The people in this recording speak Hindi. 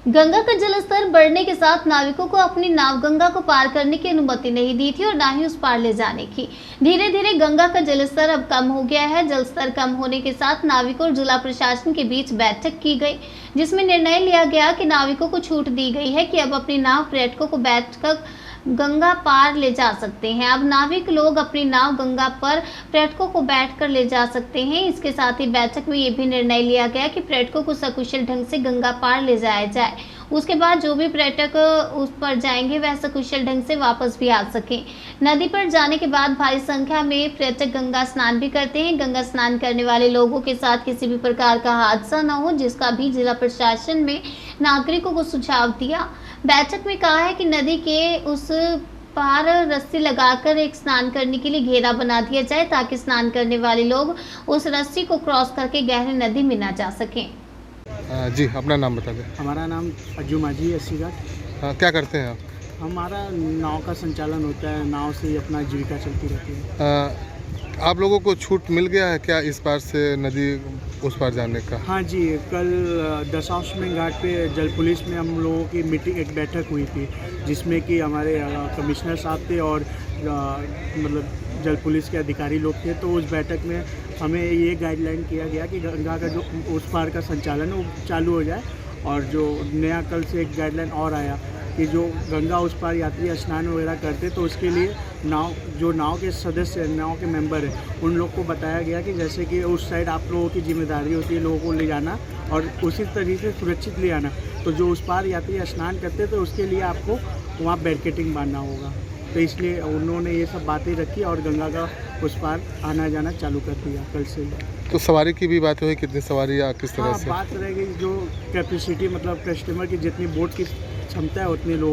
गंगा का जलस्तर बढ़ने के साथ नाविकों को अपनी नाव गंगा को पार करने की अनुमति नहीं दी थी और ना ही उस पार ले जाने की। धीरे धीरे गंगा का जलस्तर अब कम हो गया है। जलस्तर कम होने के साथ नाविकों और जिला प्रशासन के बीच बैठक की गई, जिसमें निर्णय लिया गया कि नाविकों को छूट दी गई है कि अब अपनी नाव पर्यटकों को बैठकर गंगा पार ले जा सकते हैं। अब नाविक लोग अपनी नाव गंगा पर पर्यटकों को बैठकर ले जा सकते हैं। इसके साथ ही बैठक में ये भी निर्णय लिया गया कि पर्यटकों को सकुशल ढंग से गंगा पार ले जाया जाए। उसके बाद जो भी पर्यटक उस पर जाएंगे वह सकुशल ढंग से वापस भी आ सकें। नदी पर जाने के बाद भारी संख्या में पर्यटक गंगा स्नान भी करते हैं। गंगा स्नान करने वाले लोगों के साथ किसी भी प्रकार का हादसा न हो, जिसका भी जिला प्रशासन में नागरिकों को सुझाव दिया। बैठक में कहा है कि नदी के उस पार रस्सी लगाकर एक स्नान करने के लिए घेरा बना दिया जाए, ताकि स्नान करने वाले लोग उस रस्सी को क्रॉस करके गहरी नदी में न जा सकें। जी, अपना नाम बता दें। हमारा नाम अज्जू माझी है, अस्सी घाट। क्या करते हैं आप? हमारा नाव का संचालन होता है, नाव से ही अपना जीविका चलती रहती है। आप लोगों को छूट मिल गया है क्या इस पार से नदी उस पार जाने का? हाँ जी, कल दशाश्वमेध घाट पे जल पुलिस में हम लोगों की मीटिंग, एक बैठक हुई थी, जिसमें कि हमारे कमिश्नर साहब थे और मतलब जल पुलिस के अधिकारी लोग थे। तो उस बैठक में हमें ये गाइडलाइन किया गया कि गंगा का जो उस पार का संचालन वो चालू हो जाए। और जो नया कल से एक गाइडलाइन और आया कि जो गंगा उस पार यात्री स्नान वगैरह करते तो उसके लिए नाव के सदस्य, नाव के मेंबर हैं, उन लोग को बताया गया कि जैसे कि उस साइड आप लोगों की जिम्मेदारी होती है लोगों को ले जाना और उसी तरीके से सुरक्षित ले आना। तो जो उस पार यात्री स्नान करते तो उसके लिए आपको वहाँ बैरिकेडिंग बांधना होगा। तो इसलिए उन्होंने ये सब बातें रखी और गंगा का उस पार आना जाना चालू कर दिया कल से। तो सवारी की भी बात हुई, कितनी सवारी या किस तरह से? बात रहेगी जो कैपेसिटी, मतलब कस्टमर की जितनी बोट की क्षमता है उतने लोगों